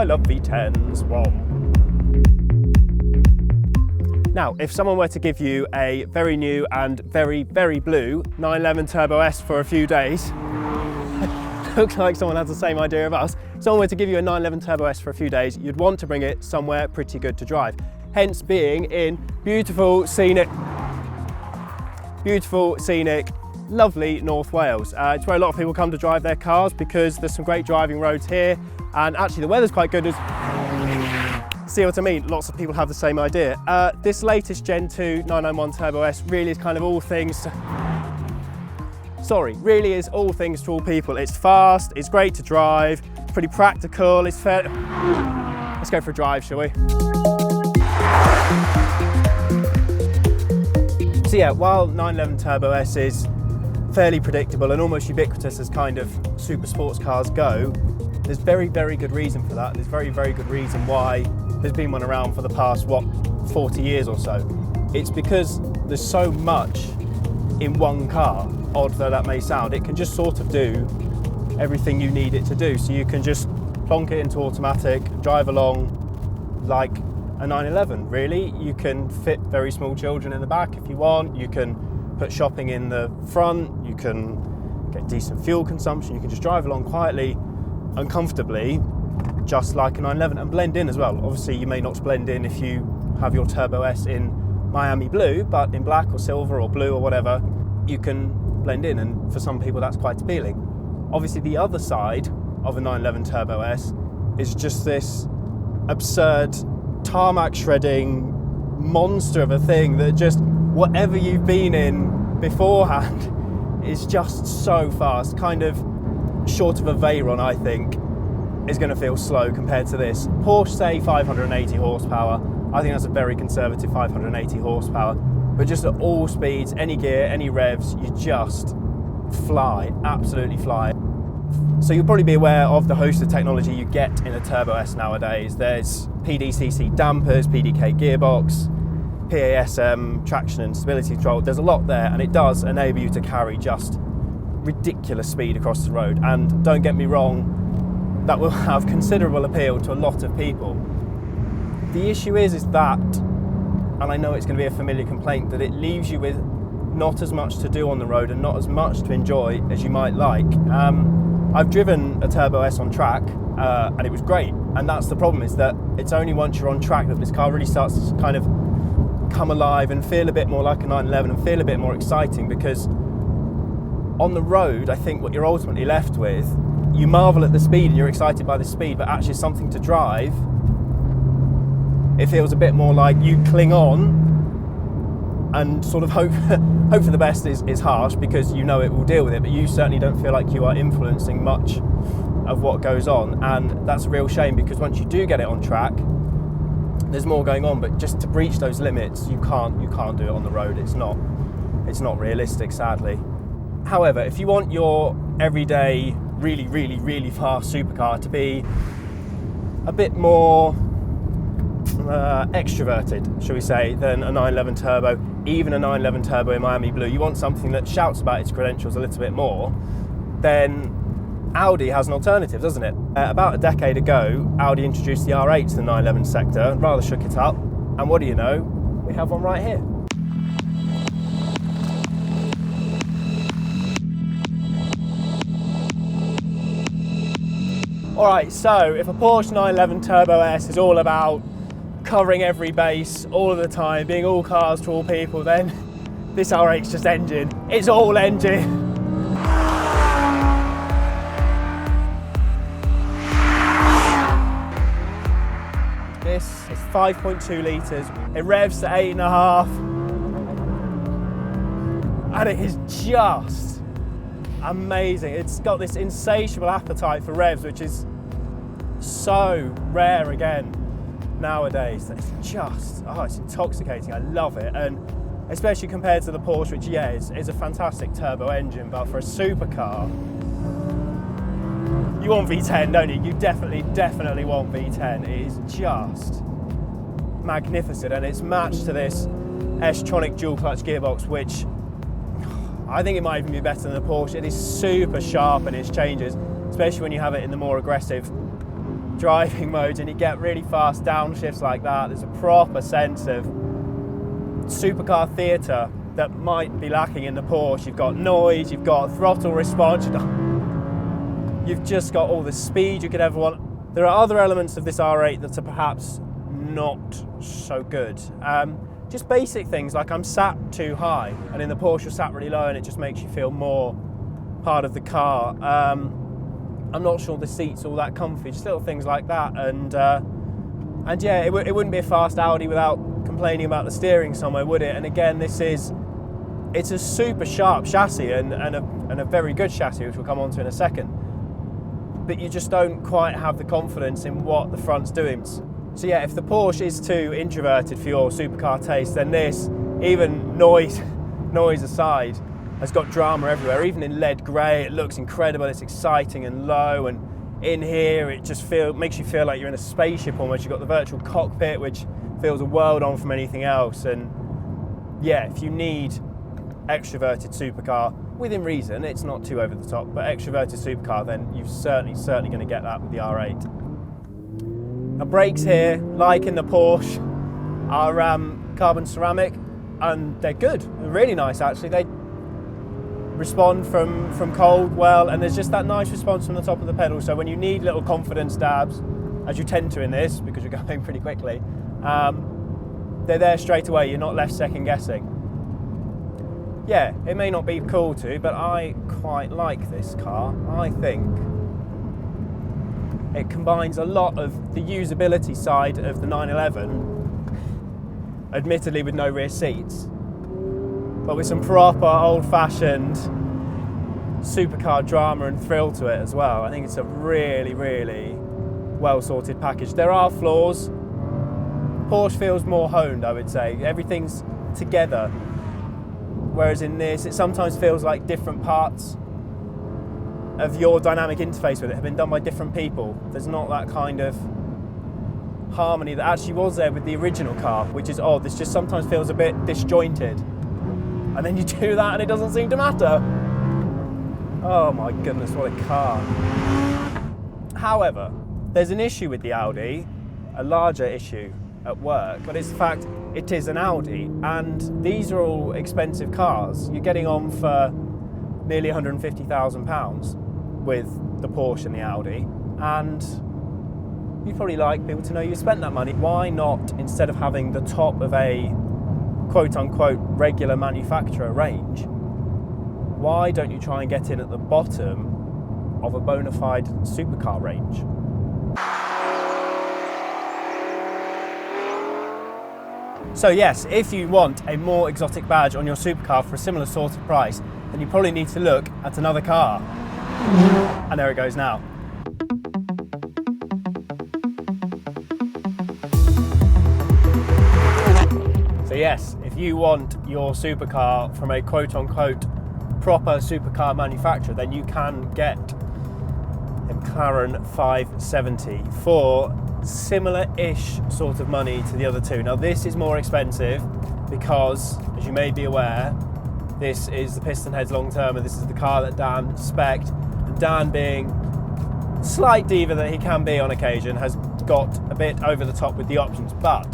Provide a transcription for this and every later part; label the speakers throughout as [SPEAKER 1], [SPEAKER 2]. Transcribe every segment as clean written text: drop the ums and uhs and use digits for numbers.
[SPEAKER 1] I love V10s. Wow. Now, if someone were to give you a very new and very, very blue 911 Turbo S for a few days, looks like someone has the same idea of us. Someone were to give you a 911 Turbo S for a few days, you'd want to bring it somewhere pretty good to drive. Hence being in beautiful, scenic, lovely North Wales. It's where a lot of people come to drive their cars because there's some great driving roads here, and actually the weather's quite good. See what I mean? Lots of people have the same idea. This latest Gen 2 991 Turbo S really is kind of all things really is all things to all people. It's fast, it's great to drive, pretty practical, it's fair. Let's go for a drive, shall we? So yeah, while 911 Turbo S is fairly predictable and almost ubiquitous as kind of super sports cars go, there's very, very good reason for that. There's very, very good reason why there's been one around for the past, 40 years or so. It's because there's so much in one car, odd though that may sound. It can just sort of do everything you need it to do. So you can just plonk it into automatic, drive along like a 911, really. You can fit very small children in the back if you want. You can put shopping in the front. You can get decent fuel consumption. You can just drive along quietly and comfortably, just like a 911, and blend in as well. Obviously, you may not blend in if you have your Turbo S in Miami blue, but in black or silver or blue or whatever, you can blend in, and for some people that's quite appealing. Obviously, the other side of a 911 Turbo S is just this absurd tarmac shredding monster of a thing that just, whatever you've been in beforehand, is just so fast. Kind of short of a Veyron, I think, is going to feel slow compared to this. Porsche say 580 horsepower. I think that's a very conservative 580 horsepower. But just at all speeds, any gear, any revs, you just fly, absolutely fly. So you'll probably be aware of the host of technology you get in a Turbo S nowadays. There's PDCC dampers, PDK gearbox, PASM, traction and stability control. There's a lot there, and it does enable you to carry just ridiculous speed across the road. And don't get me wrong, that will have considerable appeal to a lot of people. The issue is that, and I know it's going to be a familiar complaint, that it leaves you with not as much to do on the road and not as much to enjoy as you might like. I've driven a Turbo S on track and it was great, and that's the problem, is that it's only once you're on track that this car really starts to kind of come alive and feel a bit more like a 911 and feel a bit more exciting, because on the road, I think what you're ultimately left with, you marvel at the speed and you're excited by the speed, but actually something to drive, it feels a bit more like you cling on and sort of hope for the best is harsh, because you know it will deal with it, but you certainly don't feel like you are influencing much of what goes on, and that's a real shame, because once you do get it on track, there's more going on, but just to breach those limits, you can't do it on the road. It's not realistic, sadly. However, if you want your everyday, really, really, really fast supercar to be a bit more extroverted, shall we say, than a 911 Turbo, even a 911 Turbo in Miami blue, you want something that shouts about its credentials a little bit more, then Audi has an alternative, doesn't it? About a decade ago, Audi introduced the R8 to the 911 sector and rather shook it up, and what do you know, we have one right here. Alright, so if a Porsche 911 Turbo S is all about covering every base all of the time, being all cars to all people, then this R8's just engine. It's all engine. This is 5.2 litres. It revs to 8.5. And it is just amazing. It's got this insatiable appetite for revs, which is so rare again nowadays. It's just, it's intoxicating. I love it. And especially compared to the Porsche, which, yeah, is a fantastic turbo engine, but for a supercar, you want V10, don't you? You definitely want V10. It is just magnificent, and it's matched to this S-tronic dual clutch gearbox, which I think it might even be better than the Porsche. It is super sharp in its changes, especially when you have it in the more aggressive driving modes and you get really fast downshifts like that. There's a proper sense of supercar theatre that might be lacking in the Porsche. You've got noise, you've got throttle response, you've just got all the speed you could ever want. There are other elements of this R8 that are perhaps not so good. Just basic things like I'm sat too high, and in the Porsche you're sat really low and it just makes you feel more part of the car. I'm not sure the seat's all that comfy, just little things like that. And yeah, it wouldn't be a fast Audi without complaining about the steering somewhere, would it? And again, it's a super sharp chassis and a very good chassis, which we'll come on to in a second. But you just don't quite have the confidence in what the front's doing. So yeah, if the Porsche is too introverted for your supercar taste, then this, even noise aside, has got drama everywhere. Even in lead grey, it looks incredible. It's exciting and low, and in here it just makes you feel like you're in a spaceship almost. You've got the virtual cockpit, which feels a world on from anything else. And yeah, if you need extroverted supercar, within reason, it's not too over the top, but extroverted supercar, then you're certainly going to get that with the R8. Now, brakes here, like in the Porsche, are carbon ceramic, and they're good. They're really nice, actually. They respond from cold well, and there's just that nice response from the top of the pedal. So when you need little confidence dabs, as you tend to in this, because you're going pretty quickly, they're there straight away. You're not left second guessing. Yeah, it may not be cool to, but I quite like this car. I think it combines a lot of the usability side of the 911, admittedly with no rear seats, but with some proper old-fashioned supercar drama and thrill to it as well. I think it's a really, really well-sorted package. There are flaws. Porsche feels more honed, I would say. Everything's together. Whereas in this, it sometimes feels like different parts of your dynamic interface with it have been done by different people. There's not that kind of harmony that actually was there with the original car, which is odd. This just sometimes feels a bit disjointed. And then you do that and it doesn't seem to matter. Oh my goodness, what a car. However, there's an issue with the Audi, a larger issue at work, but it's the fact it is an Audi, and these are all expensive cars. You're getting on for nearly £150,000 with the Porsche and the Audi, and you'd probably like people to know you spent that money. Why not, instead of having the top of a quote-unquote regular manufacturer range, why don't you try and get in at the bottom of a bona fide supercar range? So yes, if you want a more exotic badge on your supercar for a similar sort of price, then you probably need to look at another car. And there it goes now. So yes, if you want your supercar from a quote-unquote proper supercar manufacturer, then you can get a McLaren 570 for similar-ish sort of money to the other two. Now this is more expensive because, as you may be aware, this is the piston heads long term, and this is the car that Dan spec'd. And Dan, being slight diva that he can be on occasion, has got a bit over the top with the options. But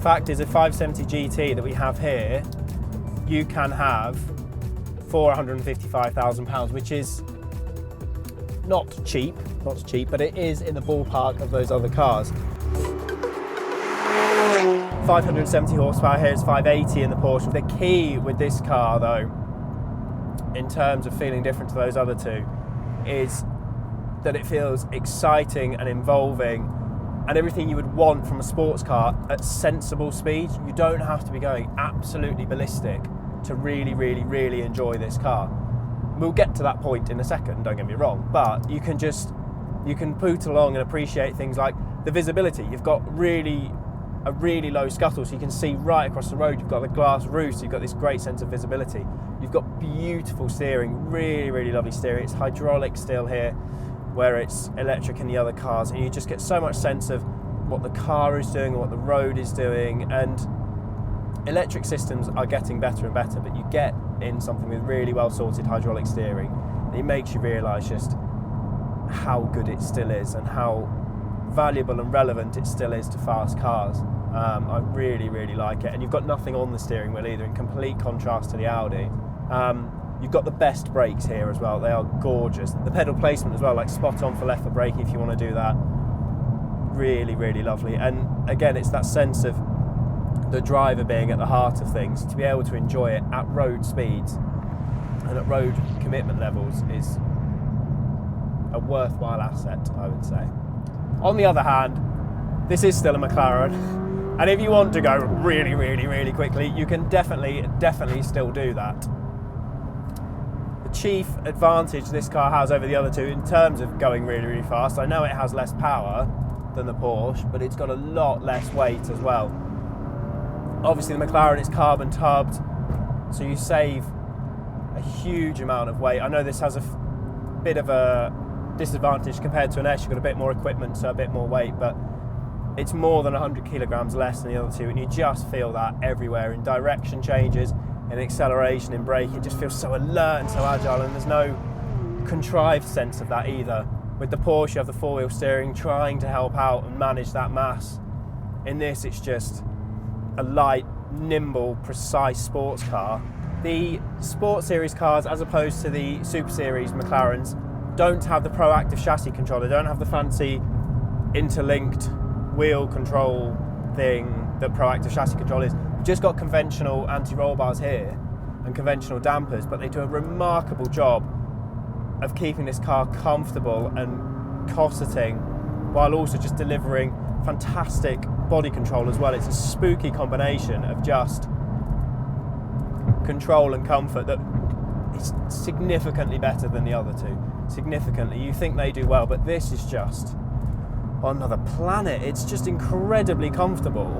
[SPEAKER 1] fact is, a 570 GT that we have here, you can have for £155,000, which is not cheap, but it is in the ballpark of those other cars. 570 horsepower here is 580 in the Porsche. The key with this car, though, in terms of feeling different to those other two, is that it feels exciting and involving and everything you would want from a sports car at sensible speed. You don't have to be going absolutely ballistic to really, really, really enjoy this car. We'll get to that point in a second, don't get me wrong, but you can boot along and appreciate things like the visibility. You've got a really low scuttle, so you can see right across the road. You've got the glass roof, so you've got this great sense of visibility. You've got beautiful steering, really, really lovely steering. It's hydraulic still here, where it's electric in the other cars, and you just get so much sense of what the car is doing and what the road is doing. And electric systems are getting better and better, but you get in something with really well sorted hydraulic steering, and it makes you realise just how good it still is and how valuable and relevant it still is to fast cars. I really, really like it. And you've got nothing on the steering wheel either, in complete contrast to the Audi. You've got the best brakes here as well. They are gorgeous. The pedal placement as well, like spot on for left foot braking if you want to do that. Really, really lovely. And again, it's that sense of the driver being at the heart of things. To be able to enjoy it at road speeds and at road commitment levels is a worthwhile asset, I would say. On the other hand, this is still a McLaren, and if you want to go really, really, really quickly, you can definitely still do that. The chief advantage this car has over the other two in terms of going really, really fast, I know it has less power than the Porsche, but it's got a lot less weight as well. Obviously the McLaren is carbon tubbed, so you save a huge amount of weight. I know this has a bit of a disadvantage compared to an S. You've got a bit more equipment, so a bit more weight, but it's more than 100 kilograms less than the other two, and you just feel that everywhere in direction changes, in acceleration, in braking. It just feels so alert and so agile, and there's no contrived sense of that either. With the Porsche, you have the four-wheel steering trying to help out and manage that mass. In this, it's just a light, nimble, precise sports car. The Sport Series cars, as opposed to the Super Series McLarens, don't have the proactive chassis control. They don't have the fancy interlinked wheel control thing that proactive chassis control is. We've just got conventional anti-roll bars here and conventional dampers, but they do a remarkable job of keeping this car comfortable and corseting while also just delivering fantastic body control as well. It's a spooky combination of just control and comfort that is significantly better than the other two. Significantly. You think they do well, but this is just on another planet. It's just incredibly comfortable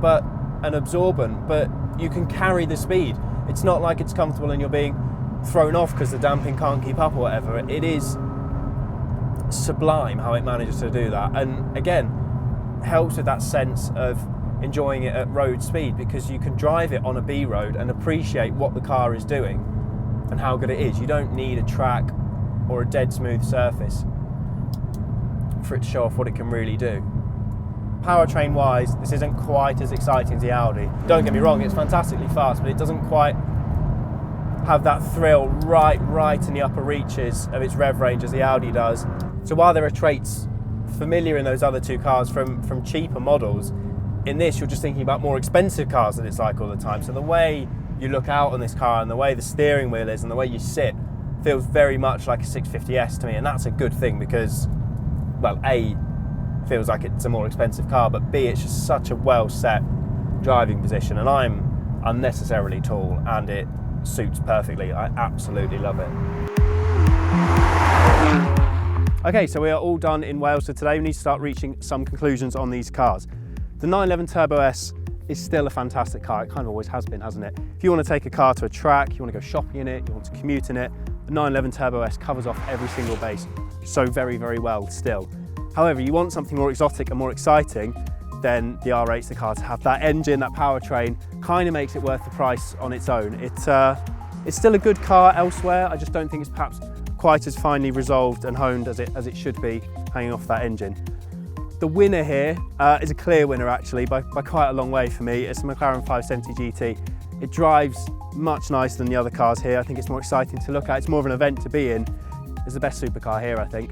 [SPEAKER 1] but and absorbent, but you can carry the speed. It's not like it's comfortable and you're being thrown off because the damping can't keep up or whatever. It is sublime how it manages to do that, and again helps with that sense of enjoying it at road speed, because you can drive it on a B road and appreciate what the car is doing and how good it is. You don't need a track or a dead smooth surface for it to show off what it can really do. Powertrain wise, this isn't quite as exciting as the Audi. Don't get me wrong, it's fantastically fast, but it doesn't quite have that thrill right in the upper reaches of its rev range as the Audi does. So while there are traits familiar in those other two cars from cheaper models, in this you're just thinking about more expensive cars that it's like all the time. So the way you look out on this car and the way the steering wheel is and the way you sit feels very much like a 650S to me, and that's a good thing because, well, A, feels like it's a more expensive car, but B, it's just such a well set driving position, and I'm unnecessarily tall and it suits perfectly. I absolutely love it. Okay, so we are all done in Wales for today. We need to start reaching some conclusions on these cars. The 911 Turbo S is still a fantastic car. It kind of always has been, hasn't it? If you want to take a car to a track, you want to go shopping in it, you want to commute in it, the 911 Turbo S covers off every single base so very, very well still. However, you want something more exotic and more exciting, then the R8's the car to have. That engine, that powertrain, kind of makes it worth the price on its own. It's still a good car elsewhere. I just don't think it's perhaps quite as finely resolved and honed as it should be, hanging off that engine. The winner here is a clear winner actually, by quite a long way for me. It's the McLaren 570 GT. It drives much nicer than the other cars here. I think it's more exciting to look at. It's more of an event to be in. It's the best supercar here, I think.